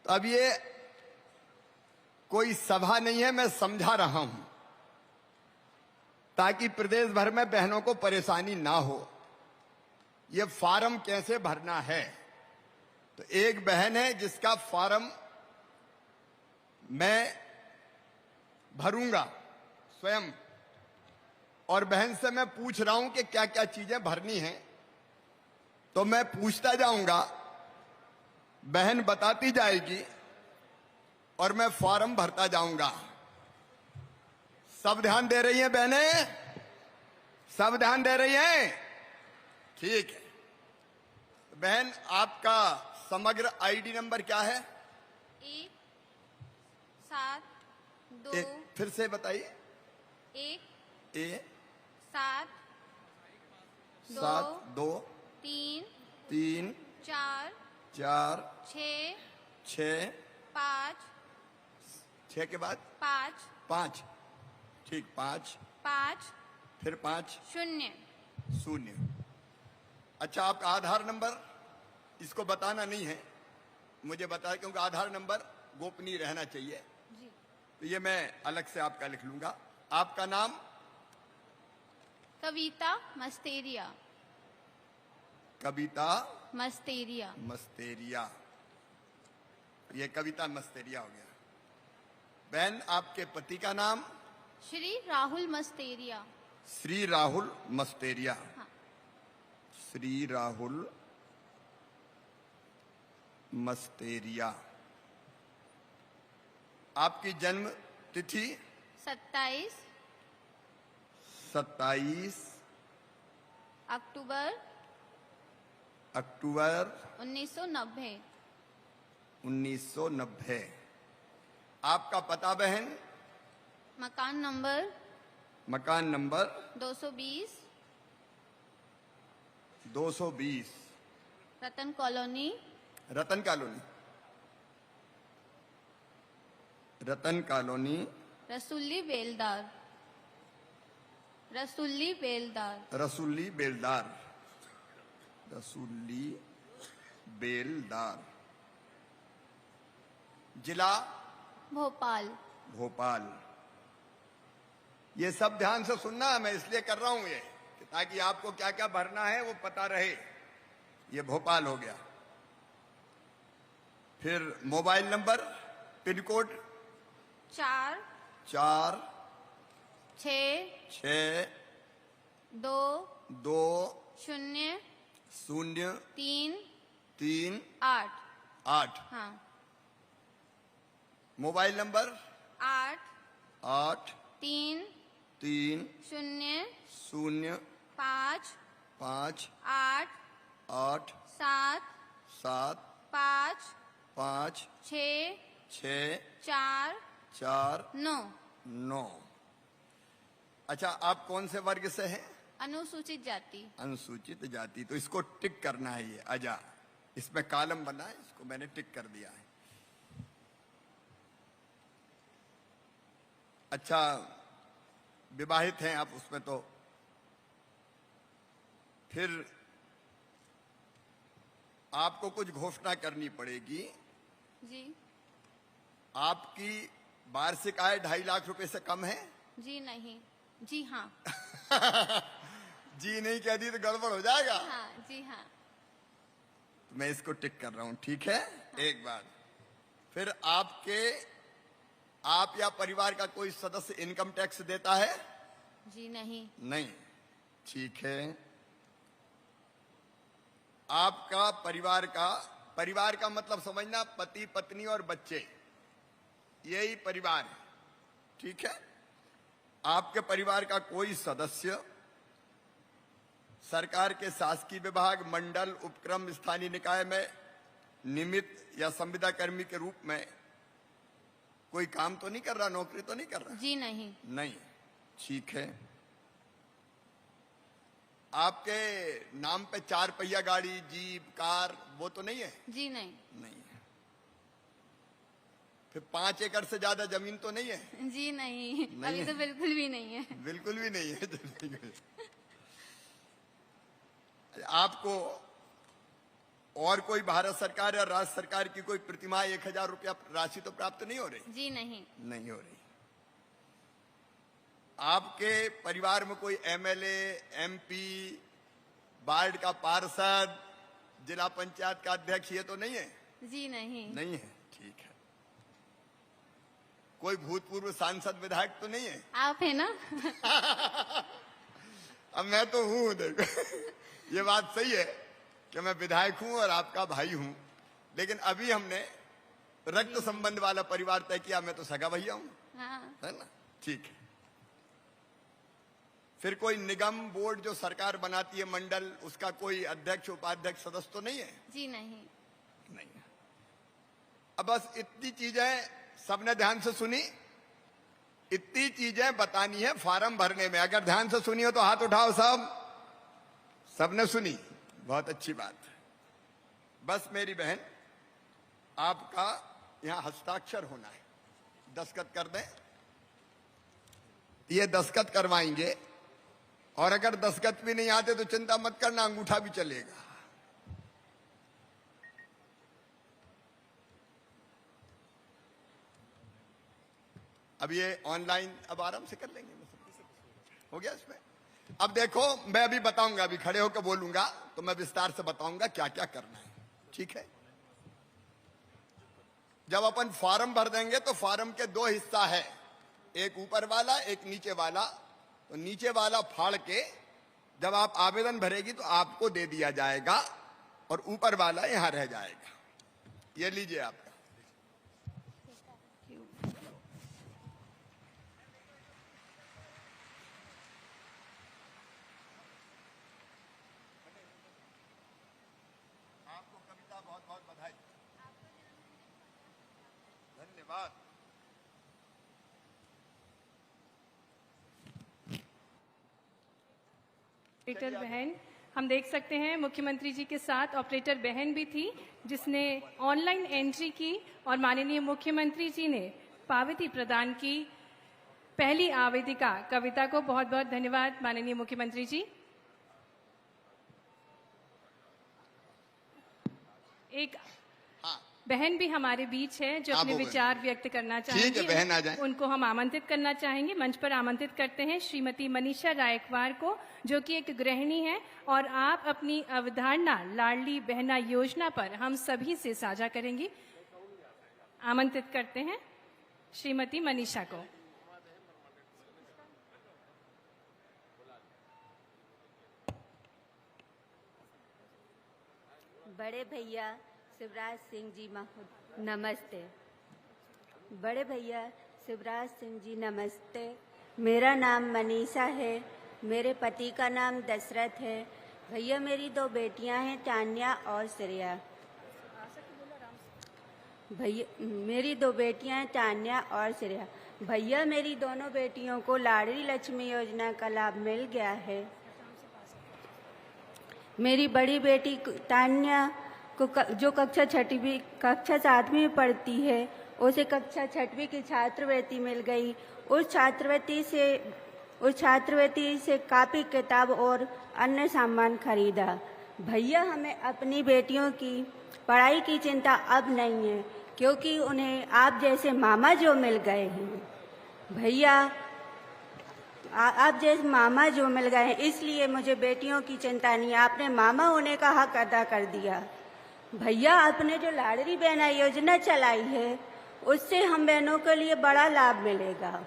तो अब ये कोई सभा नहीं है, मैं समझा रहा हूं ताकि प्रदेश भर में बहनों को परेशानी ना हो। ये फॉर्म कैसे भरना है, तो एक बहन है जिसका फॉर्म मैं भरूंगा स्वयं, और बहन से मैं पूछ रहा हूं कि क्या क्या चीजें भरनी हैं। तो मैं पूछता जाऊंगा, बहन बताती जाएगी और मैं फॉर्म भरता जाऊंगा। सब ध्यान दे रही हैं बहनें? सब ध्यान दे रही हैं? ठीक है। बहन, आपका समग्र आईडी नंबर क्या है? 1 7 2 एक फिर से बताइए। 1 ए 7 7 2 3 3 4 4 6 6 5 6 के बाद 5 5। ठीक, 5 5 फिर 5 0। 0। अच्छा, आपका आधार नंबर इसको बताना नहीं है, मुझे बताया, क्योंकि आधार नंबर गोपनीय रहना चाहिए। जी। तो ये मैं अलग से आपका लिख लूंगा। आपका नाम? कविता मस्तेरिया। कविता मस्तेरिया। मस्तेरिया। ये कविता मस्तेरिया हो गया। बहन, आपके पति का नाम? श्री राहुल मस्तेरिया। श्री राहुल मस्तेरिया। हाँ। श्री राहुल मस्तेरिया। आपकी जन्म तिथि? 27 अक्टूबर अक्टूबर 1990। 1990। आपका पता बहन? मकान नंबर मकान नंबर 220 220 रतन कॉलोनी। रतन कॉलोनी। रतन कॉलोनी। रसुल्ली बेलदार। रसुल्ली बेलदार। रसुल्ली बेलदार। रसुल्ली बेलदार। जिला? भोपाल। भोपाल। ये सब ध्यान से सुनना, मैं इसलिए कर रहा हूं ये कि ताकि आपको क्या क्या भरना है वो पता रहे। ये भोपाल हो गया। फिर मोबाइल नंबर, पिन कोड? 4 4 6 6 2 2 0 0 3 3 8। 8। हाँ। Mobile number? 8 8 3 3 0 0 5 5 8 8 7 7 5 5 6 6 4 4 9। 9। अच्छा, आप कौन से वर्ग से हैं? अनुसूचित जाति। अनुसूचित जाति। तो इसको टिक करना है, ये अजा, इसमें कॉलम बना है, इसको मैंने टिक कर दिया है। अच्छा, विवाहित हैं आप, उसमें तो फिर आपको कुछ घोषणा करनी पड़ेगी। जी। आपकी वार्षिक आय 2.5 लाख रुपए से कम है? जी नहीं। जी हाँ। जी नहीं कह दी तो गड़बड़ हो जाएगा। हाँ। जी हाँ। तो मैं इसको टिक कर रहा हूं, ठीक है। एक बार फिर आप या परिवार का कोई सदस्य इनकम टैक्स देता है? जी नहीं। नहीं। ठीक है। आपका परिवार का मतलब समझना, पति पत्नी और बच्चे, यही परिवार है, ठीक है। आपके परिवार का कोई सदस्य सरकार के शासकीय विभाग, मंडल, उपक्रम, स्थानीय निकाय में निमित्त या संविदा कर्मी के रूप में कोई काम तो नहीं कर रहा, नौकरी तो नहीं कर रहा? जी नहीं। नहीं। ठीक है। आपके नाम पे 4 पहिया गाड़ी, जीप, कार, वो तो नहीं है? जी नहीं। नहीं है। फिर 5 एकड़ से ज्यादा जमीन तो नहीं है? जी नहीं, अभी है। तो बिल्कुल भी नहीं है। बिल्कुल भी नहीं है। आपको और कोई भारत सरकार या राज्य सरकार की कोई प्रतिमाह 1000 रुपया राशि तो प्राप्त नहीं हो रही? जी नहीं। नहीं हो रही। आपके परिवार में कोई एमएलए, एमपी, वार्ड का पार्षद, जिला पंचायत का अध्यक्ष ये तो नहीं है? जी नहीं। नहीं है, ठीक है। कोई भूतपूर्व सांसद विधायक तो नहीं है? आप है ना? अब मैं तो हूं, देखो ये बात सही है कि मैं विधायक हूं और आपका भाई हूं, लेकिन अभी हमने रक्त संबंध वाला परिवार तय किया। मैं तो सगा भैया हूं, हाँ। है ना? ठीक है। फिर कोई निगम बोर्ड जो सरकार बनाती है, मंडल, उसका कोई अध्यक्ष, उपाध्यक्ष, सदस्य तो नहीं है? जी नहीं। नहीं है। अब बस इतनी चीजें सबने ध्यान से सुनी, इतनी चीजें बतानी है फॉर्म भरने में। अगर ध्यान से सुनी हो तो हाथ उठाओ सब। सबने सुनी, बहुत अच्छी बात है। बस मेरी बहन, आपका यहां हस्ताक्षर होना है, दस्तखत कर दें। ये दस्तखत करवाएंगे, और अगर दस्तखत भी नहीं आते तो चिंता मत करना, अंगूठा भी चलेगा। अब ये ऑनलाइन अब आराम से कर लेंगे, हो गया इसमें। अब देखो, मैं अभी बताऊंगा, अभी खड़े होकर बोलूंगा तो मैं विस्तार से बताऊंगा क्या क्या करना है, ठीक है? जब अपन फॉर्म भर देंगे तो फॉर्म के दो हिस्सा है, एक ऊपर वाला, एक नीचे वाला। तो नीचे वाला फाड़ के जब आप आवेदन भरेगी तो आपको दे दिया जाएगा, और ऊपर वाला यहां रह जाएगा। ये लीजिए आपका। आपको कविता बहुत बहुत बधाई, धन्यवाद। ऑपरेटर बहन, हम देख सकते हैं मुख्यमंत्री जी के साथ ऑपरेटर बहन भी थी, जिसने ऑनलाइन एंट्री की और माननीय मुख्यमंत्री जी ने पावती प्रदान की। पहली आवेदिका कविता को बहुत बहुत धन्यवाद माननीय मुख्यमंत्री जी। एक बहन भी हमारे बीच है जो अपने विचार व्यक्त करना चाहेंगी। ठीक है, बहन आ जाए। उनको हम आमंत्रित करना चाहेंगे, मंच पर आमंत्रित करते हैं श्रीमती मनीषा रायकवार को, जो कि एक गृहिणी है, और आप अपनी अवधारणा लाडली बहना योजना पर हम सभी से साझा करेंगी। आमंत्रित करते हैं श्रीमती मनीषा को। बड़े भैया शिवराज सिंह जी नमस्ते। बड़े भैया शिवराज सिंह जी नमस्ते। मेरा नाम मनीषा है, मेरे पति का नाम दशरथ है। भैया मेरी दो बेटियां हैं, तान्या और श्रेया। भैया मेरी दो बेटियां हैं, तान्या और श्रेया। भैया मेरी दोनों बेटियों को लाडली लक्ष्मी योजना का लाभ मिल गया है। मेरी बड़ी बेटी तान्या को जो कक्षा 7वीं में पढ़ती है, उसे कक्षा 6वीं की छात्रवृत्ति मिल गई। उस छात्रवृत्ति से कापी, किताब और अन्य सामान खरीदा। भैया हमें अपनी बेटियों की पढ़ाई की चिंता अब नहीं है, क्योंकि उन्हें आप जैसे मामा जो मिल गए हैं। भैया आप जैसे मामा जो मिल गए हैं, इसलिए मुझे बेटियों की चिंता नहीं है। आपने मामा होने का हक अदा कर दिया। भैया आपने जो लाडली बहना योजना चलाई है, उससे हम बहनों के लिए बड़ा लाभ मिलेगा।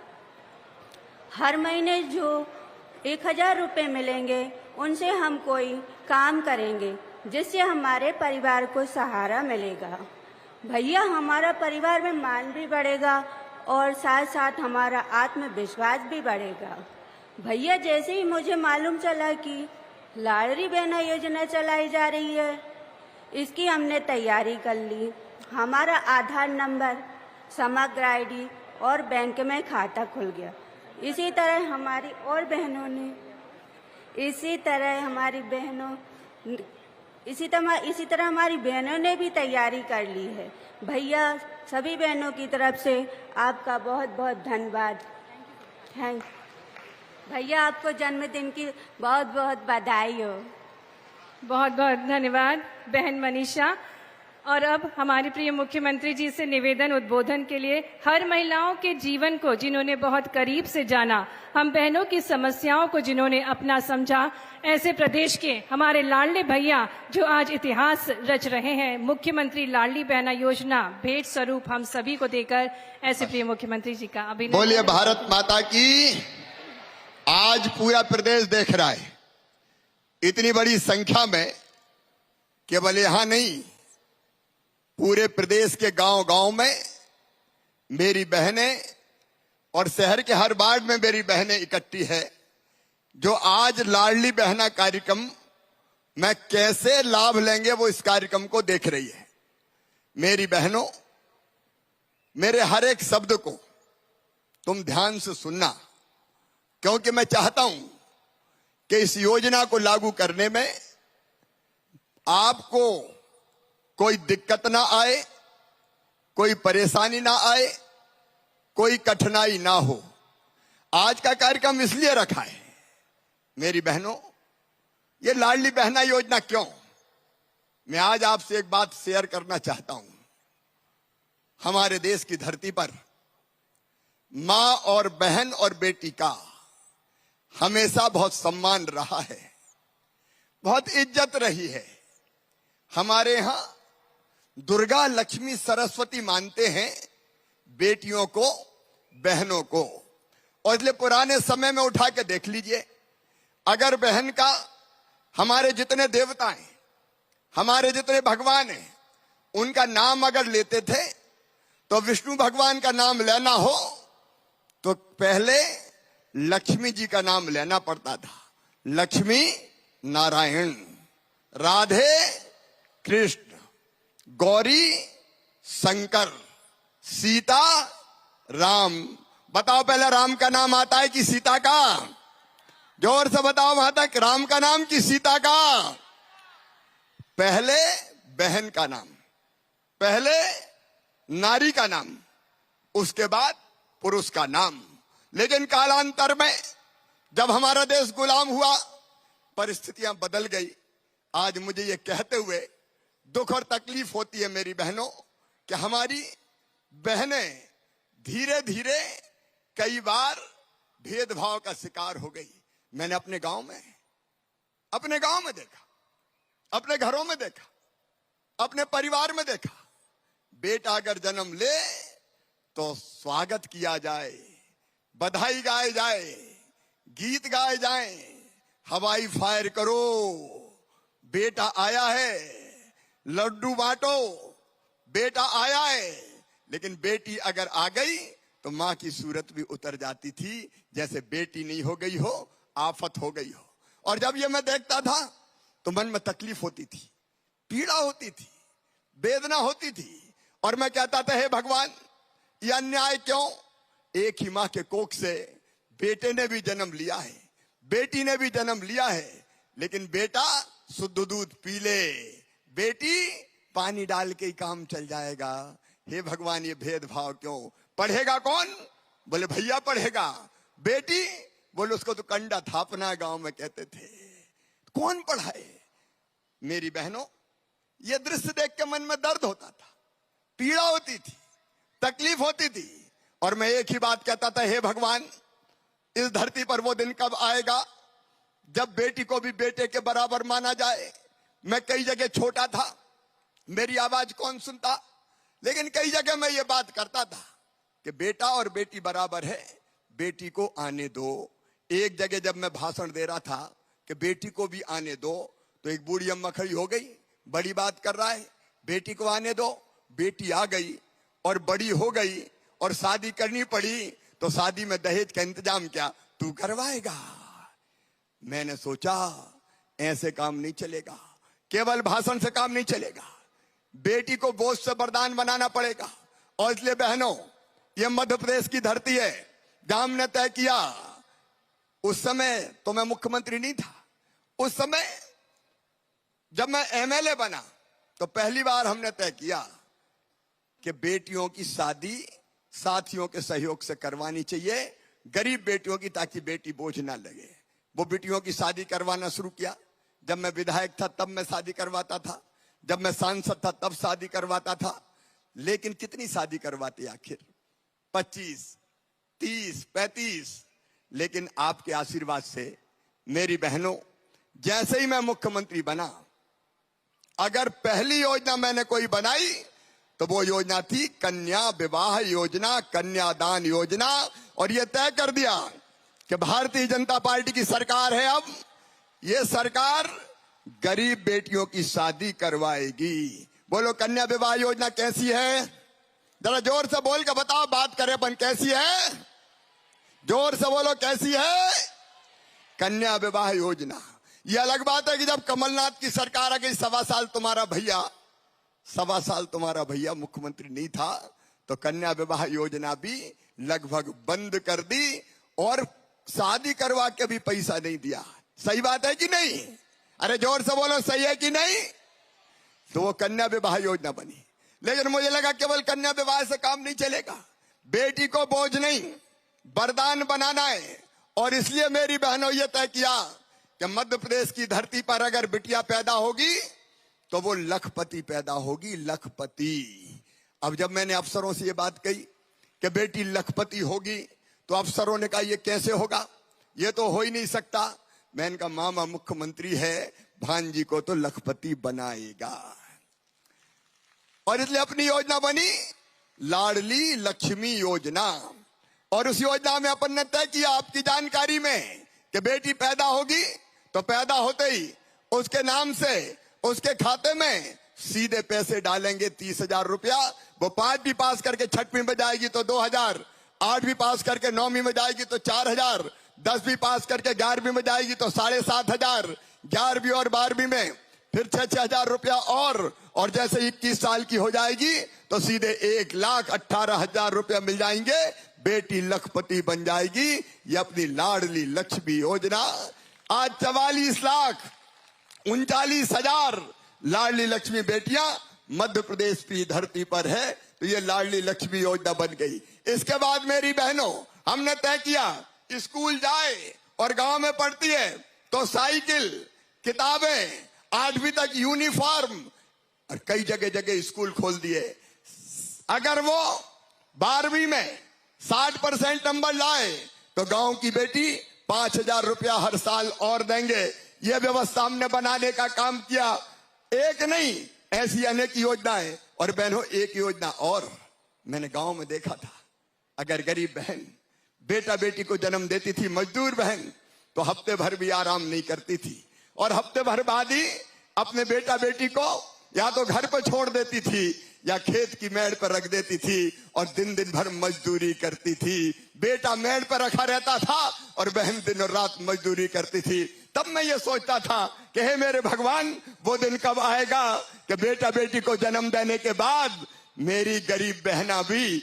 हर महीने जो 1000 रुपये मिलेंगे, उनसे हम कोई काम करेंगे, जिससे हमारे परिवार को सहारा मिलेगा। भैया हमारा परिवार में मान भी बढ़ेगा और साथ साथ हमारा आत्मविश्वास भी बढ़ेगा। भैया जैसे ही मुझे मालूम चला कि लाडली बहना योजना चलाई जा रही है, इसकी हमने तैयारी कर ली। हमारा आधार नंबर, समग्र आईडी और बैंक में खाता खुल गया। इसी तरह हमारी बहनों ने भी तैयारी कर ली है। भैया सभी बहनों की तरफ से आपका बहुत बहुत धन्यवाद। थैंक भैया, आपको जन्मदिन की बहुत बहुत बधाई हो। बहुत बहुत धन्यवाद बहन मनीषा। और अब हमारे प्रिय मुख्यमंत्री जी से निवेदन उद्बोधन के लिए, हर महिलाओं के जीवन को जिन्होंने बहुत करीब से जाना, हम बहनों की समस्याओं को जिन्होंने अपना समझा, ऐसे प्रदेश के हमारे लाडले भैया जो आज इतिहास रच रहे हैं, मुख्यमंत्री लाडली बहना योजना भेंट स्वरूप हम सभी को देकर ऐसे प्रिय मुख्यमंत्री जी का अभिनंदन। बोलिए भारत माता की। आज पूरा प्रदेश देख रहा है, इतनी बड़ी संख्या में, केवल यहां नहीं, पूरे प्रदेश के गांव गांव में मेरी बहनें और शहर के हर वार्ड में मेरी बहनें इकट्ठी है, जो आज लाडली बहना कार्यक्रम में कैसे लाभ लेंगे वो इस कार्यक्रम को देख रही है। मेरी बहनों, मेरे हर एक शब्द को तुम ध्यान से सुनना, क्योंकि मैं चाहता हूं कि इस योजना को लागू करने में आपको कोई दिक्कत ना आए, कोई परेशानी ना आए, कोई कठिनाई ना हो। आज का कार्यक्रम इसलिए रखा है मेरी बहनों, ये लाडली बहना योजना क्यों, मैं आज आपसे एक बात शेयर करना चाहता हूं। हमारे देश की धरती पर मां और बहन और बेटी का हमेशा बहुत सम्मान रहा है, बहुत इज्जत रही है। हमारे यहां दुर्गा लक्ष्मी सरस्वती मानते हैं बेटियों को, बहनों को। और इसलिए पुराने समय में उठा के देख लीजिए, अगर बहन का, हमारे जितने देवता हैं, हमारे जितने भगवान हैं, उनका नाम अगर लेते थे तो विष्णु भगवान का नाम लेना हो तो पहले लक्ष्मी जी का नाम लेना पड़ता था। लक्ष्मी नारायण, राधे कृष्ण, गौरी शंकर, सीता राम। बताओ पहले राम का नाम आता है कि सीता का? जोर से बताओ माता, राम का नाम कि सीता का? पहले बहन का नाम, पहले नारी का नाम, उसके बाद पुरुष का नाम। लेकिन कालांतर में जब हमारा देश गुलाम हुआ, परिस्थितियां बदल गई। आज मुझे ये कहते हुए दुख और तकलीफ होती है मेरी बहनों कि हमारी बहनें धीरे धीरे कई बार भेदभाव का शिकार हो गई। मैंने अपने गांव में देखा, अपने घरों में देखा, अपने परिवार में देखा, बेटा अगर जन्म ले तो स्वागत किया जाए, बधाई गाए जाए, गीत गाए जाए, हवाई फायर करो, बेटा आया है, लड्डू बांटो, बेटा आया है। लेकिन बेटी अगर आ गई तो मां की सूरत भी उतर जाती थी, जैसे बेटी नहीं हो गई हो, आफत हो गई हो। और जब ये मैं देखता था तो मन में तकलीफ होती थी, पीड़ा होती थी, वेदना होती थी। और मैं कहता था, हे भगवान, ये अन्याय क्यों? एक ही मां के कोख से बेटे ने भी जन्म लिया है, बेटी ने भी जन्म लिया है, लेकिन बेटा शुद्ध दूध पी ले, बेटी पानी डाल के ही काम चल जाएगा। हे भगवान, ये भेदभाव क्यों? पढ़ेगा कौन? बोले भैया पढ़ेगा। बेटी? बोले उसको तो कंडा थापना गांव में कहते थे, कौन पढ़ाए? मेरी बहनों, ये दृश्य देख के मन में दर्द होता था, पीड़ा होती थी, तकलीफ होती थी। और मैं एक ही बात कहता था, हे भगवान, इस धरती पर वो दिन कब आएगा जब बेटी को भी बेटे के बराबर माना जाए। मैं कई जगह छोटा था, मेरी आवाज कौन सुनता, लेकिन कई जगह मैं ये बात करता था कि बेटा और बेटी बराबर है, बेटी को आने दो। एक जगह जब मैं भाषण दे रहा था कि बेटी को भी आने दो, तो एक बूढ़ी अम्मा खड़ी हो गई, बड़ी बात कर रहा है, बेटी को आने दो। बेटी आ गई और बड़ी हो गई और शादी करनी पड़ी, तो शादी में दहेज का इंतजाम क्या तू करवाएगा? मैंने सोचा ऐसे काम नहीं चलेगा, केवल भाषण से काम नहीं चलेगा, बेटी को बोझ से वरदान बनाना पड़ेगा। और इसलिए बहनों, ये मध्य प्रदेश की धरती है जहां हमने तय किया, उस समय तो मैं मुख्यमंत्री नहीं था, उस समय जब मैं एमएलए बना तो पहली बार हमने तय किया कि बेटियों की शादी साथियों के सहयोग से करवानी चाहिए, गरीब बेटियों की, ताकि बेटी बोझ ना लगे। वो बेटियों की शादी करवाना शुरू किया, जब मैं विधायक था तब मैं शादी करवाता था, जब मैं सांसद था तब शादी करवाता था। लेकिन कितनी शादी करवाते आखिर? 25, 30, 35। लेकिन आपके आशीर्वाद से मेरी बहनों, जैसे ही मैं मुख्यमंत्री बना, अगर पहली योजना मैंने कोई बनाई तो वो योजना थी कन्या विवाह योजना, कन्यादान योजना। और ये तय कर दिया कि भारतीय जनता पार्टी की सरकार है, अब ये सरकार गरीब बेटियों की शादी करवाएगी। बोलो कन्या विवाह योजना कैसी है? जरा जोर से बोल के बताओ, बात करें अपन, कैसी है? जोर से बोलो कैसी है कन्या विवाह योजना। ये अलग बात है कि जब कमलनाथ की सरकार आ गई, 1.25 साल तुम्हारा भैया मुख्यमंत्री नहीं था, तो कन्या विवाह योजना भी लगभग बंद कर दी और शादी करवा के भी पैसा नहीं दिया। सही बात है कि नहीं? अरे जोर से बोलो, सही है कि नहीं? तो वो कन्या विवाह योजना बनी। लेकिन मुझे लगा केवल कन्या विवाह से काम नहीं चलेगा, बेटी को बोझ नहीं वरदान बनाना है। और इसलिए मेरी बहनों ये तय किया कि मध्य प्रदेश की धरती पर अगर बिटिया पैदा होगी तो वो लखपति पैदा होगी, लखपति। अब जब मैंने अफसरों से ये बात कही कि बेटी लखपति होगी, तो अफसरों ने कहा ये कैसे होगा, ये तो हो ही नहीं सकता। मैंने कहा मामा मुख्यमंत्री है, भांजी को तो लखपति बनाएगा। और इसलिए अपनी योजना बनी लाडली लक्ष्मी योजना। और उस योजना में अपन ने तय किया आपकी जानकारी में कि बेटी पैदा होगी तो पैदा होते ही उसके नाम से उसके खाते में सीधे पैसे डालेंगे 30,000 रुपया। वो 5वीं पास करके 6वीं में जाएगी तो 2,000, 8वीं पास करके 9वीं में जाएगी तो 4,000, 10वीं पास करके 11वीं में जाएगी तो 7,500, 11वीं और 12वीं में फिर 6,000 रुपया और जैसे 21 साल की हो जाएगी तो सीधे 1,18,000 रुपया मिल जाएंगे। बेटी लखपति बन जाएगी। ये अपनी लाडली लक्ष्मी योजना। आज 44,39,000 लाडली लक्ष्मी बेटियां मध्य प्रदेश की धरती पर है। तो ये लाडली लक्ष्मी योजना बन गई। इसके बाद मेरी बहनों, हमने तय किया स्कूल जाए और गांव में पढ़ती है तो साइकिल, किताबें, 8वीं तक यूनिफॉर्म, और कई जगह जगह स्कूल खोल दिए। अगर वो 12वीं में 60% नंबर लाए तो गांव की बेटी 5,000 रुपया हर साल और देंगे। ये व्यवस्था हमने बनाने का काम किया। एक नहीं, ऐसी अनेक योजनाएं। और बहनों, एक योजना और मैंने गांव में देखा था। अगर गरीब बहन बेटा बेटी को जन्म देती थी, मजदूर बहन, तो हफ्ते भर भी आराम नहीं करती थी और हफ्ते भर बाद ही अपने बेटा बेटी को या तो घर पर छोड़ देती थी या खेत की मेड़ पर रख देती थी और दिन दिन भर मजदूरी करती थी। बेटा मेड़ पर रखा रहता था और बहन दिन और रात मजदूरी करती थी। तब मैं ये सोचता था कि हे मेरे भगवान, वो दिन कब आएगा कि बेटा बेटी को जन्म देने के बाद मेरी गरीब बहना भी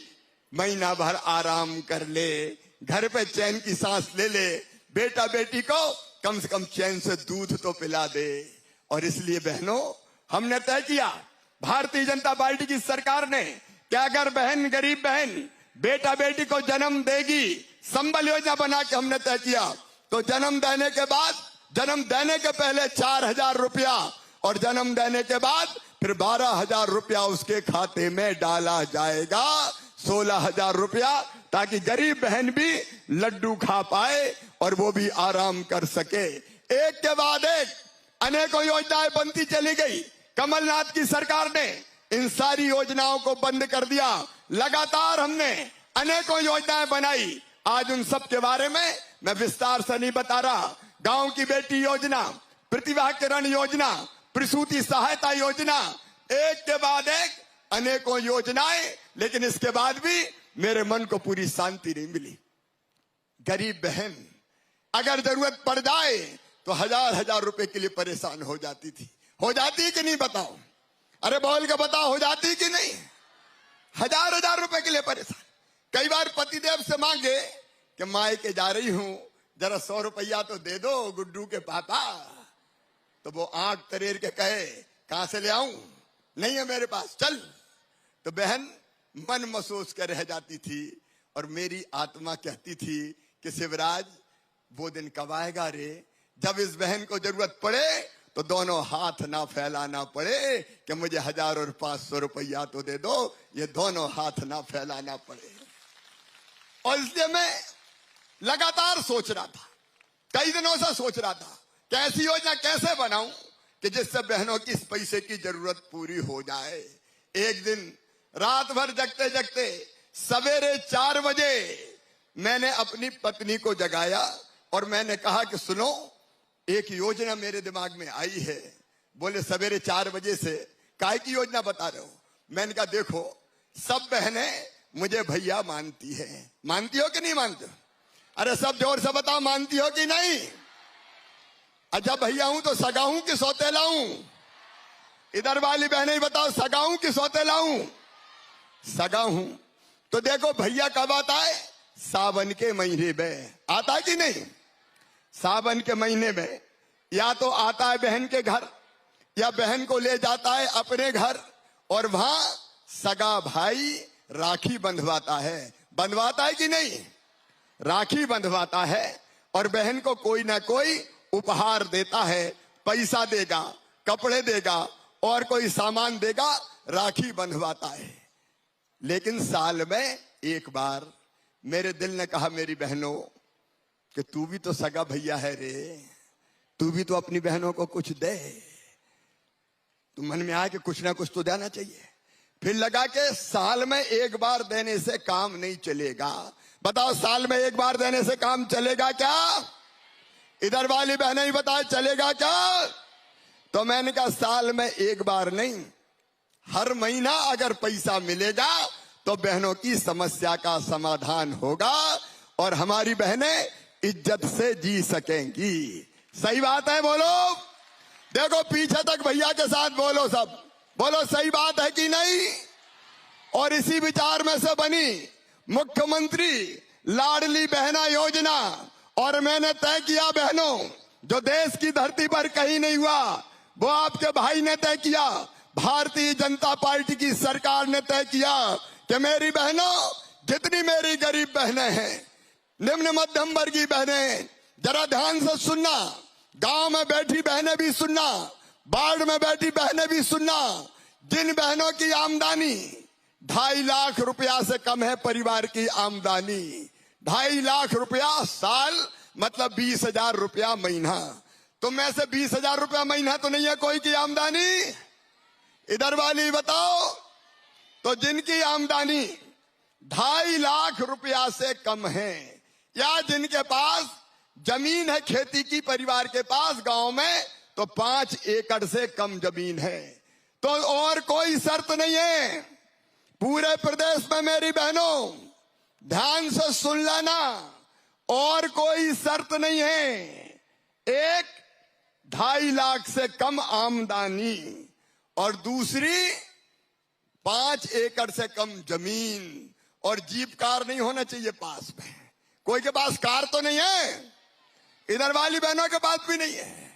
महीना भर आराम कर ले, घर पे चैन की सांस ले ले, बेटा बेटी को कम से कम चैन से दूध तो पिला दे। और इसलिए बहनों, हमने तय किया, भारतीय जनता पार्टी की सरकार ने, कि अगर बहन, गरीब बहन बेटा बेटी को जन्म देगी, संबल योजना बना के हमने तय किया, तो जन्म देने के बाद, जन्म देने के पहले 4,000 रुपया और जन्म देने के बाद फिर 12,000 रुपया उसके खाते में डाला जाएगा। 16,000 रुपया, ताकि गरीब बहन भी लड्डू खा पाए और वो भी आराम कर सके। एक के बाद एक अनेकों योजनाएं बनती चली गई। कमलनाथ की सरकार ने इन सारी योजनाओं को बंद कर दिया। लगातार हमने अनेकों योजनाएं बनाई। आज उन सब के बारे में मैं विस्तार से नहीं बता रहा। गांव की बेटी योजना, प्रतिभा किरण योजना, प्रसूति सहायता योजना, एक के बाद एक अनेकों योजनाएं। लेकिन इसके बाद भी मेरे मन को पूरी शांति नहीं मिली। गरीब बहन अगर जरूरत पड़ जाए तो 1,000-1,000 रुपए के लिए परेशान हो जाती थी। हो जाती कि नहीं बताओ? अरे बोल के बताओ, हो जाती कि नहीं? 1,000-1,000 रुपए के लिए परेशान। कई बार पतिदेव से मांगे कि मायके जा रही हूं, जरा 100 रुपया तो दे दो गुड्डू के पापा। तो वो आंख तरेर के कहे, कहां से ले आऊं? नहीं है मेरे पास, चल। तो बहन मन महसूस कर रह जाती थी और मेरी आत्मा कहती थी कि शिवराज, वो दिन कब आएगा रे, जब इस बहन को जरूरत पड़े तो दोनों हाथ ना फैलाना पड़े कि मुझे 1000 और 500 रुपया तो दे दो, ये दोनों हाथ ना फैलाना पड़े। और इसलिए मैं लगातार सोच रहा था, कई दिनों से सोच रहा था कि ऐसी योजना कैसे बनाऊं कि जिससे बहनों की इस पैसे की जरूरत पूरी हो जाए। एक दिन रात भर जगते जगते सवेरे 4 बजे मैंने अपनी पत्नी को जगाया और मैंने कहा कि सुनो, एक योजना मेरे दिमाग में आई है। बोले सवेरे 4 बजे से काय की योजना बता रहे हो? मैंने कहा देखो, सब बहनें मुझे भैया मानती है, मानती हो कि नहीं मानती हो? अरे सब जोर से बताओ, मानती हो कि नहीं? अच्छा भैया हूं तो सगा हूं कि सौतेला हूं? इधर वाली बहनें बताओ, सगा हूं कि सौतेला हूं? सगा हूं। तो देखो भैया कब आता है? सावन के महीने में आता है कि नहीं? सावन के महीने में या तो आता है बहन के घर, या बहन को ले जाता है अपने घर, और वहां सगा भाई राखी बंधवाता है। बंधवाता है कि नहीं? राखी बंधवाता है और बहन को कोई ना कोई उपहार देता है, पैसा देगा, कपड़े देगा और कोई सामान देगा, राखी बंधवाता है। लेकिन साल में एक बार मेरे दिल ने कहा, मेरी बहनों, कि तू भी तो सगा भैया है रे, तू भी तो अपनी बहनों को कुछ दे। तो मन में आया कि कुछ ना कुछ तो देना चाहिए। फिर लगा कि साल में एक बार देने से काम नहीं चलेगा। बताओ, साल में एक बार देने से काम चलेगा क्या? इधर वाली बहनें ही बताओ, चलेगा क्या? तो मैंने कहा साल में एक बार नहीं, हर महीना अगर पैसा मिलेगा तो बहनों की समस्या का समाधान होगा और हमारी बहनें इज्जत से जी सकेंगी। सही बात है? बोलो। देखो पीछे तक भैया के साथ बोलो, सब बोलो, सही बात है कि नहीं? और इसी विचार में से बनी मुख्यमंत्री लाडली बहना योजना। और मैंने तय किया बहनों, जो देश की धरती पर कहीं नहीं हुआ वो आपके भाई ने तय किया। भारतीय जनता पार्टी की सरकार ने तय किया कि मेरी बहनों, जितनी मेरी गरीब बहनें हैं, निम्न मध्यम वर्गीय बहनें, जरा ध्यान से सुनना, गांव में बैठी बहनें भी सुनना, बाढ़ में बैठी बहनें भी सुनना। जिन बहनों की आमदनी 2.5 लाख रुपया से कम है, परिवार की आमदनी 2.5 लाख रुपया साल, मतलब 20,000 रुपया महीना। तुम में से 20,000 रुपया महीना तो नहीं है कोई की आमदनी? इधर वाली बताओ। तो जिनकी आमदनी 2.5 लाख रुपया से कम है, या जिनके पास जमीन है खेती की, परिवार के पास गांव में, तो 5 एकड़ से कम जमीन है, तो और कोई शर्त नहीं है। पूरे प्रदेश में मेरी बहनों ध्यान से सुन लेना, और कोई शर्त नहीं है। एक 2.5 लाख से कम आमदनी, और दूसरी 5 एकड़ से कम जमीन, और जीप कार नहीं होना चाहिए पास में। कोई के पास कार तो नहीं है? इधर वाली बहनों के पास भी नहीं है।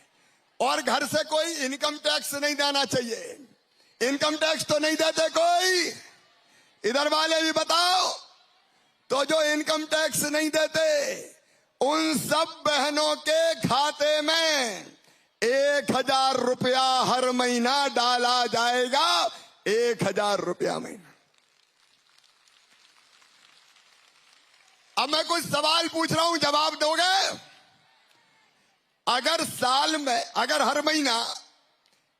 और घर से कोई इनकम टैक्स नहीं देना चाहिए। इनकम टैक्स तो नहीं देते कोई? इधर वाले भी बताओ। तो जो इनकम टैक्स नहीं देते, उन सब बहनों के खाते में 1,000 रुपया हर महीना डाला जाएगा। 1,000 रुपया महीना। अब मैं कुछ सवाल पूछ रहा हूं, जवाब दोगे? अगर साल में, अगर हर महीना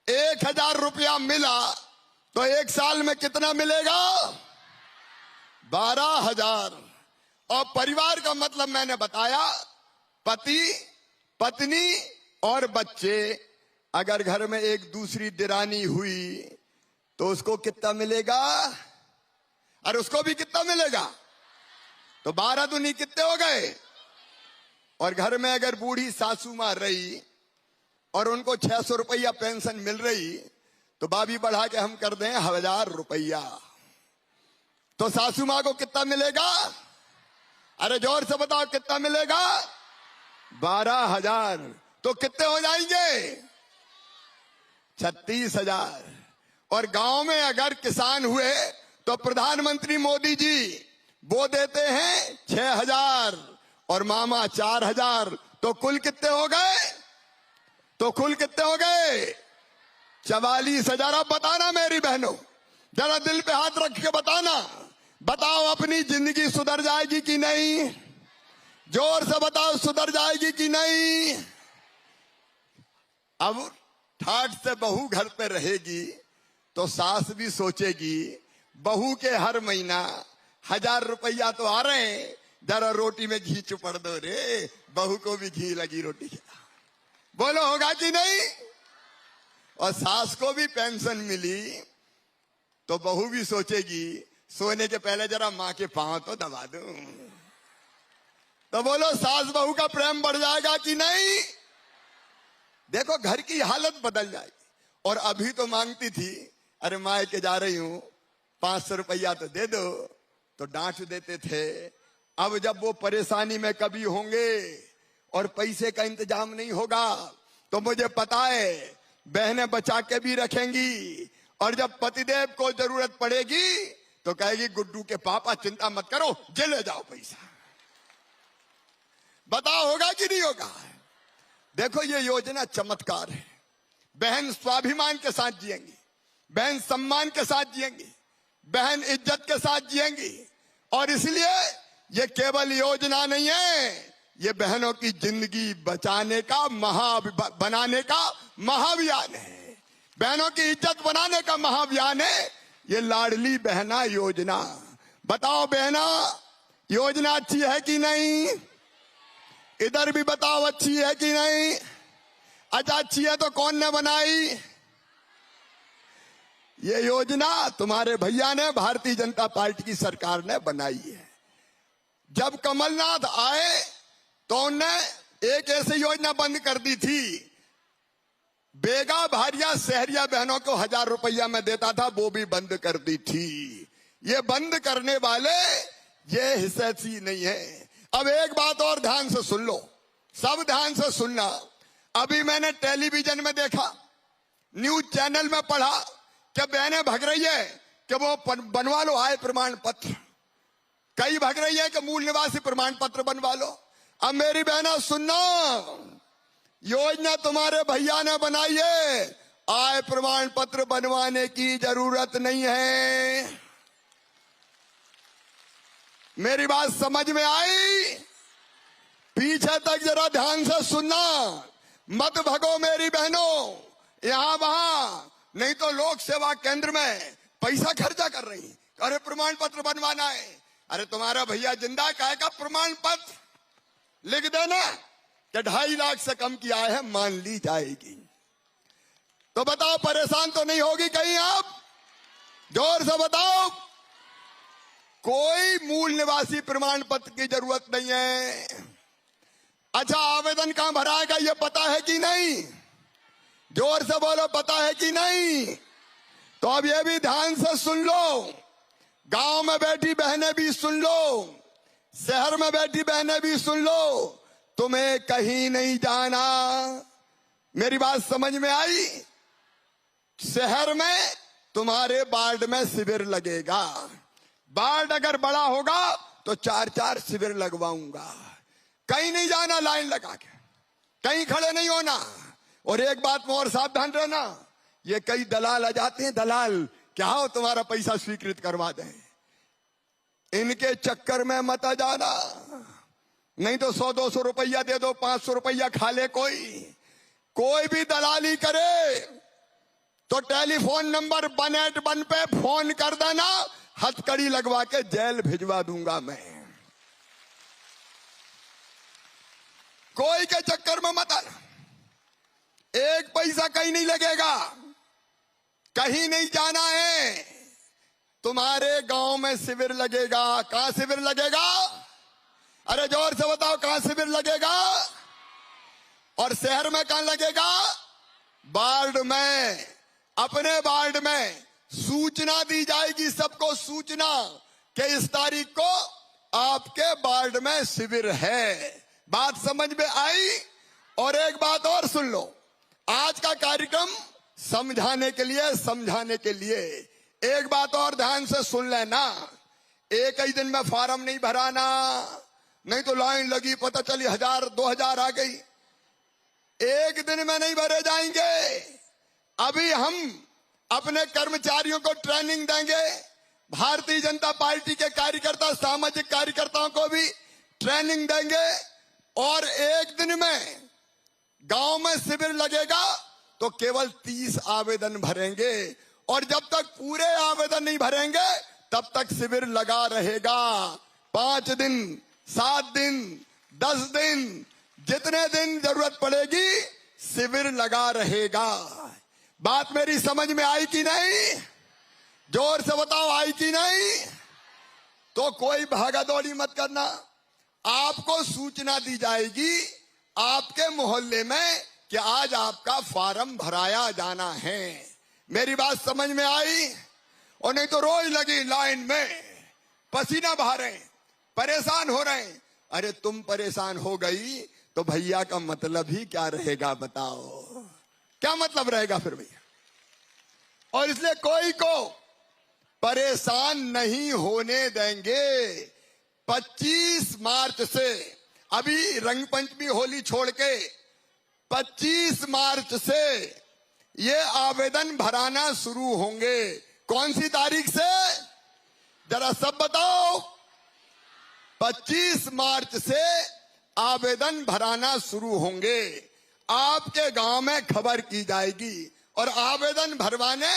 1,000 रुपया मिला तो एक साल में कितना मिलेगा? 12,000। और परिवार का मतलब मैंने बताया, पति, पत्नी और बच्चे। अगर घर में एक दूसरी दिरानी हुई तो उसको कितना मिलेगा? और उसको भी कितना मिलेगा? तो 12 दूनी कितने हो गए? और घर में अगर बूढ़ी सासू मां रही और उनको 600 रुपया पेंशन मिल रही, तो भाभी बढ़ा के हम कर दें 1,000 रुपया, तो सासू मां को कितना मिलेगा? अरे जोर से बताओ, कितना मिलेगा? 12,000। तो कितने हो जाएंगे? 36,000। और गांव में अगर किसान हुए तो प्रधानमंत्री मोदी जी वो देते हैं 6,000 और मामा 4,000, तो कुल कितने हो गए? तो कुल कितने हो गए? 44,000। अब बताना मेरी बहनों, जरा दिल पे हाथ रख के बताना, बताओ अपनी जिंदगी सुधर जाएगी कि नहीं? जोर से बताओ, सुधर जाएगी कि नहीं? अब ठाठ से बहू घर पे रहेगी तो सास भी सोचेगी बहू के हर महीना 1000 रुपया तो आ रहे हैं, जरा रोटी में घी चुपड़ दो रे, बहू को भी घी लगी रोटी खिला। बोलो होगा कि नहीं? और सास को भी पेंशन मिली तो बहू भी सोचेगी सोने के पहले जरा माँ के पांव तो दबा दूं। तो बोलो सास बहू का प्रेम बढ़ जाएगा कि नहीं? देखो घर की हालत बदल जाएगी। और अभी तो मांगती थी, अरे माँ के जा रही हूं 500 रुपया तो दे दो, तो डांट देते थे। अब जब वो परेशानी में कभी होंगे और पैसे का इंतजाम नहीं होगा तो मुझे पता है बहनें बचा के भी रखेंगी, और जब पतिदेव को जरूरत पड़ेगी तो कहेगी गुड्डू के पापा चिंता मत करो, जे ले जाओ पैसा। बताओ होगा कि नहीं होगा? देखो ये योजना चमत्कार है। बहन स्वाभिमान के साथ जिएंगी, बहन सम्मान के साथ जिएंगी, बहन इज्जत के साथ जिएंगी। और इसलिए ये केवल योजना नहीं है, ये बहनों की जिंदगी बचाने का बनाने का महाअभियान है, बहनों की इज्जत बनाने का महाअभियान है ये लाडली बहना योजना। बताओ बहना, योजना अच्छी है कि नहीं? इधर भी बताओ अच्छी है कि नहीं? अच्छा अच्छी है तो कौन ने बनाई? ये योजना तुम्हारे भैया ने, भारतीय जनता पार्टी की सरकार ने बनाई है। जब कमलनाथ आए तो उन्होंने एक ऐसी योजना बंद कर दी थी, बेगा भारिया शहरिया बहनों को 1000 रुपया में देता था, वो भी बंद कर दी थी। ये बंद करने वाले ये हिस्सेदारी नहीं है। अब एक बात और ध्यान से सुन लो, सब ध्यान से सुनना। अभी मैंने टेलीविजन में देखा, न्यूज चैनल में पढ़ा कि बहनें भग रही है कि वो बनवा लो आय प्रमाण पत्र, कई भग रही है कि मूल निवासी प्रमाण पत्र बनवा लो। अब मेरी बहना सुनना, योजना तुम्हारे भैया ने बनाई है, आय प्रमाण पत्र बनवाने की जरूरत नहीं है। मेरी बात समझ में आई? पीछे तक जरा ध्यान से सुनना, मत भगो मेरी बहनों यहां वहां, नहीं तो लोक सेवा केंद्र में पैसा खर्चा कर रही, अरे प्रमाण पत्र बनवाना है। अरे तुम्हारा भैया जिंदा काहे का प्रमाण पत्र लिख देना कि 2.5 लाख से कम की आय है, मान ली जाएगी। तो बताओ परेशान तो नहीं होगी कहीं आप? जोर से बताओ। कोई मूल निवासी प्रमाण पत्र की जरूरत नहीं है। अच्छा आवेदन कहां भराएगा ये पता है कि नहीं? जोर से बोलो, पता है कि नहीं? तो अब ये भी ध्यान से सुन लो, गांव में बैठी बहनें भी सुन लो, शहर में बैठी बहनें भी सुन लो, तुम्हें कहीं नहीं जाना। मेरी बात समझ में आई? शहर में तुम्हारे वार्ड में शिविर लगेगा, वार्ड अगर बड़ा होगा तो 4-4 शिविर लगवाऊंगा। कहीं नहीं जाना लाइन लगा के, कहीं खड़े नहीं होना। और एक बात में और सावधान रहना, ये कई दलाल आ जाते हैं, दलाल क्या हो तुम्हारा पैसा स्वीकृत करवा दें, इनके चक्कर में मत आ जाना। नहीं तो 100-200 रुपया दे दो, 500 रुपया खा ले कोई भी दलाली करे तो टेलीफोन नंबर 181 पे फोन कर देना, हथकड़ी लगवा के जेल भिजवा दूंगा मैं। कोई के चक्कर में मत आना, एक पैसा कहीं नहीं लगेगा, कहीं नहीं जाना है। तुम्हारे गांव में शिविर लगेगा। कहां शिविर लगेगा? अरे जोर से बताओ, कहां शिविर लगेगा? और शहर में कहां लगेगा? वार्ड में, अपने वार्ड में सूचना दी जाएगी सबको, सूचना कि इस तारीख को आपके वार्ड में शिविर है। बात समझ में आई? और एक बात और सुन लो, आज का कार्यक्रम समझाने के लिए एक बात और ध्यान से सुन लेना, एक ही दिन में फार्म नहीं भराना, नहीं तो लाइन लगी, पता चली 1000-2000 आ गई। एक दिन में नहीं भरे जाएंगे। अभी हम अपने कर्मचारियों को ट्रेनिंग देंगे, भारतीय जनता पार्टी के कार्यकर्ता, सामाजिक कार्यकर्ताओं को भी ट्रेनिंग देंगे, और एक दिन में गांव में शिविर लगेगा तो केवल 30 आवेदन भरेंगे, और जब तक पूरे आवेदन नहीं भरेंगे तब तक शिविर लगा रहेगा। 5 दिन, 7 दिन, 10 दिन, जितने दिन जरूरत पड़ेगी शिविर लगा रहेगा। बात मेरी समझ में आई कि नहीं? जोर से बताओ, आई कि नहीं? तो कोई भागा दौड़ी मत करना। आपको सूचना दी जाएगी आपके मोहल्ले में कि आज आपका फार्म भराया जाना है। मेरी बात समझ में आई? और नहीं तो रोज लगी लाइन में, पसीना बहा रहे हैं, परेशान हो रहे हैं। अरे तुम परेशान हो गई तो भैया का मतलब ही क्या रहेगा बताओ? क्या मतलब रहेगा फिर भैया? और इसलिए कोई को परेशान नहीं होने देंगे। 25 मार्च से, अभी रंग पंचमी होली छोड़ के 25 मार्च से ये आवेदन भराना शुरू होंगे। कौन सी तारीख से? जरा सब बताओ। 25 मार्च से आवेदन भराना शुरू होंगे। आपके गांव में खबर की जाएगी और आवेदन भरवाने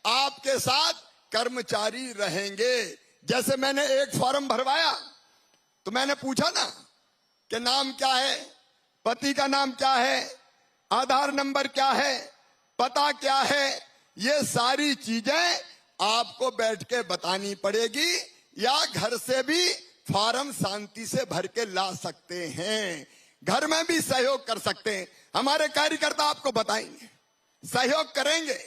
आपके साथ कर्मचारी रहेंगे। जैसे मैंने एक फॉर्म भरवाया तो मैंने पूछा ना कि नाम क्या है, पति का नाम क्या है, आधार नंबर क्या है, पता क्या है, ये सारी चीजें आपको बैठ के बतानी पड़ेगी, या घर से भी फॉर्म शांति से भर के ला सकते हैं। घर में भी सहयोग कर सकते हैं। हमारे कार्यकर्ता आपको बताएंगे, सहयोग करेंगे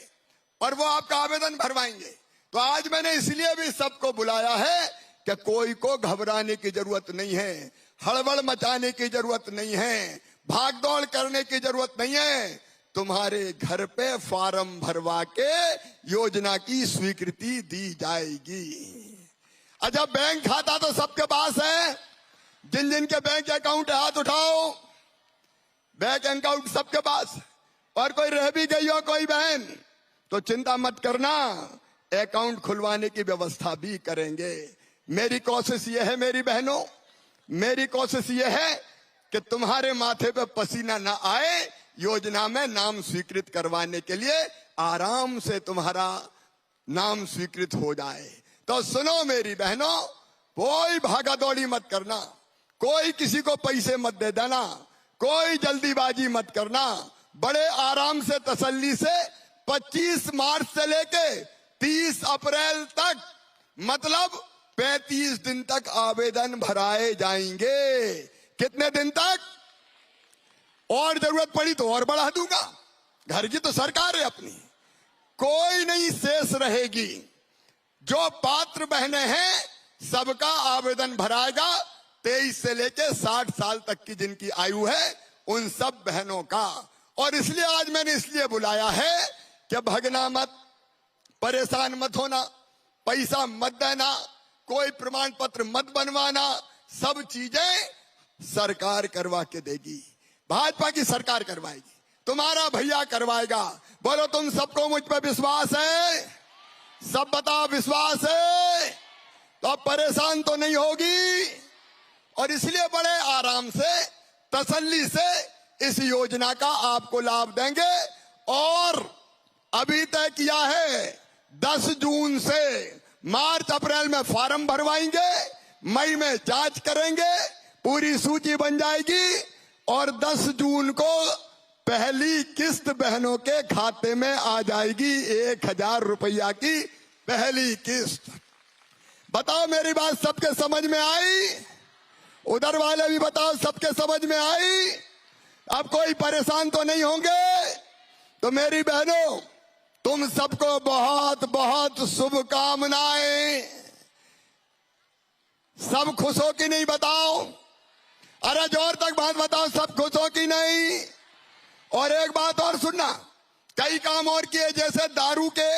और वो आपका आवेदन भरवाएंगे। तो आज मैंने इसलिए भी सबको बुलाया है कि कोई को घबराने की जरूरत नहीं है, हड़बड़ मचाने की जरूरत नहीं है, भागदौड़ करने की जरूरत नहीं है। तुम्हारे घर पे फॉर्म भरवा के योजना की स्वीकृति दी जाएगी। अच्छा, बैंक खाता तो सबके पास है। जिन जिन के बैंक अकाउंट है हाथ उठाओ। बैंक अकाउंट सबके पास। और कोई रह भी गई हो कोई बहन तो चिंता मत करना, अकाउंट खुलवाने की व्यवस्था भी करेंगे। मेरी कोशिश यह है मेरी बहनों, मेरी कोशिश यह है कि तुम्हारे माथे पे पसीना ना आए, योजना में नाम स्वीकृत करवाने के लिए आराम से तुम्हारा नाम स्वीकृत हो जाए। तो सुनो मेरी बहनों, कोई भागा दौड़ी मत करना, कोई किसी को पैसे मत दे देना, कोई जल्दीबाजी मत करना। बड़े आराम से तसल्ली से 25 मार्च से लेके 30 अप्रैल तक, मतलब 35 दिन तक आवेदन भराए जाएंगे। कितने दिन तक? और जरूरत पड़ी तो और बढ़ा दूंगा। घर की तो सरकार है अपनी, कोई नहीं शेष रहेगी। जो पात्र बहनें हैं सबका आवेदन भराएगा। 23 से लेके 60 साल तक की जिनकी आयु है उन सब बहनों का। और इसलिए आज मैंने इसलिए बुलाया है कि भगना मत, परेशान मत होना, पैसा मत देना, कोई प्रमाण पत्र मत बनवाना, सब चीजें सरकार करवा के देगी। भाजपा की सरकार करवाएगी, तुम्हारा भैया करवाएगा। बोलो तुम सबको मुझ पर विश्वास है? सब बताओ विश्वास है? तो अब परेशान तो नहीं होगी। और इसलिए बड़े आराम से तसल्ली से इस योजना का आपको लाभ देंगे। और अभी तय किया है 10 जून से मार्च अप्रैल में फॉर्म भरवाएंगे, मई में जांच करेंगे, पूरी सूची बन जाएगी और 10 जून को पहली किस्त बहनों के खाते में आ जाएगी। 1000 रुपया की पहली किस्त। बताओ मेरी बात सबके समझ में आई? उधर वाले भी बताओ सबके समझ में आई? अब कोई परेशान तो नहीं होंगे? तो मेरी बहनों, तुम सबको बहुत बहुत शुभकामनाएं। सब खुश हो कि नहीं बताओ? अरे जोर तक बात बताओ, सब खुश हो कि नहीं? और एक बात और सुनना, कई काम और किए, जैसे दारू के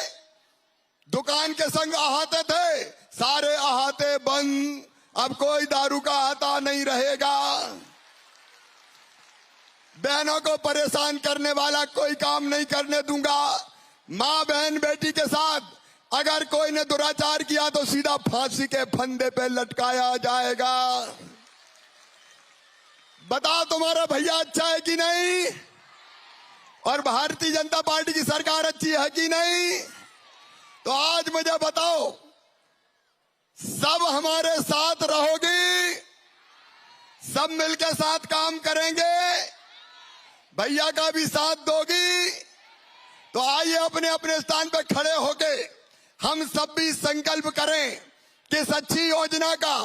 दुकान के संग अहाते थे, सारे अहाते बंद, अब कोई दारू का अहाता नहीं रहेगा। बहनों को परेशान करने वाला कोई काम नहीं करने दूंगा। माँ बहन बेटी के साथ अगर कोई ने दुराचार किया तो सीधा फांसी के फंदे पे लटकाया जाएगा। बताओ तुम्हारा भैया अच्छा है कि नहीं? और भारतीय जनता पार्टी की सरकार अच्छी है कि नहीं? तो आज मुझे बताओ, सब हमारे साथ रहोगी? सब मिलकर साथ काम करेंगे? भैया का भी साथ दोगी? तो आइए अपने अपने स्थान पर खड़े होके हम सब भी संकल्प करें कि इस अच्छी योजना का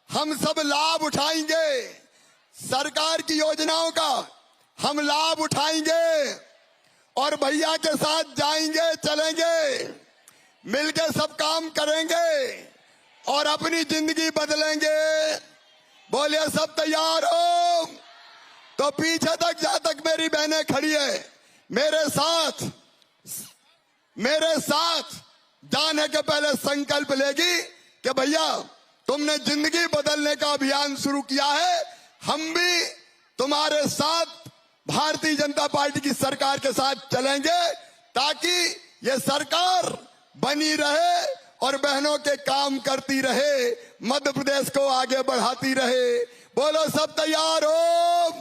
हम सब लाभ उठाएंगे। सरकार की योजनाओं का हम लाभ उठाएंगे और भैया के साथ जाएंगे, चलेंगे, मिलके सब काम करेंगे और अपनी जिंदगी बदलेंगे। बोलिए सब तैयार हो? तो पीछे तक जहां तक मेरी बहनें खड़ी है, मेरे साथ जाने के पहले संकल्प लेगी कि भैया तुमने जिंदगी बदलने का अभियान शुरू किया है, हम भी तुम्हारे साथ भारतीय जनता पार्टी की सरकार के साथ चलेंगे ताकि ये सरकार बनी रहे और बहनों के काम करती रहे, मध्य प्रदेश को आगे बढ़ाती रहे। बोलो सब तैयार हो?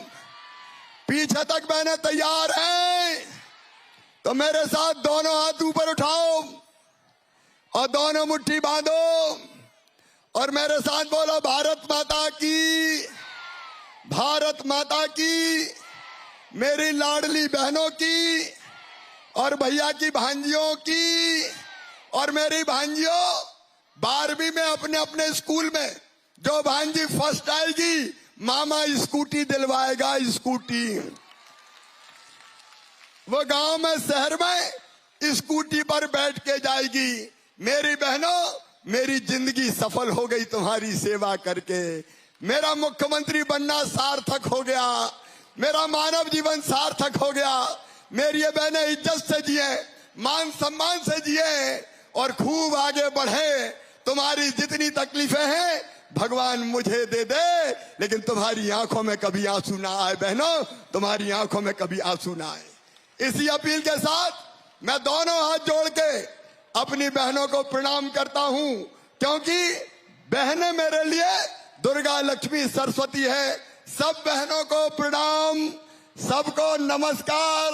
पीछे तक बहनें तैयार हैं? तो मेरे साथ दोनों हाथ ऊपर उठाओ और दोनों मुट्ठी बांधो और मेरे साथ बोलो भारत माता की, भारत माता की, मेरी लाडली बहनों की और भैया की भांजियों की। और मेरी भांजियों 12वीं में अपने अपने स्कूल में जो भांजी फर्स्ट आएगी मामा स्कूटी दिलवाएगा, स्कूटी। वो गांव में शहर में स्कूटी पर बैठ के जाएगी। मेरी बहनों, मेरी जिंदगी सफल हो गई तुम्हारी सेवा करके। मेरा मुख्यमंत्री बनना सार्थक हो गया, मेरा मानव जीवन सार्थक हो गया। मेरी ये बहनें इज्जत से जिए, मान सम्मान से जिए और खूब आगे बढ़े। तुम्हारी जितनी तकलीफें हैं भगवान मुझे दे दे, लेकिन तुम्हारी आंखों में कभी आंसू ना आए बहनों, तुम्हारी आंखों में कभी आंसू ना आए। इसी अपील के साथ मैं दोनों हाथ जोड़ के अपनी बहनों को प्रणाम करता हूं, क्योंकि बहनें मेरे लिए दुर्गा लक्ष्मी सरस्वती है। सब बहनों को प्रणाम, सबको नमस्कार।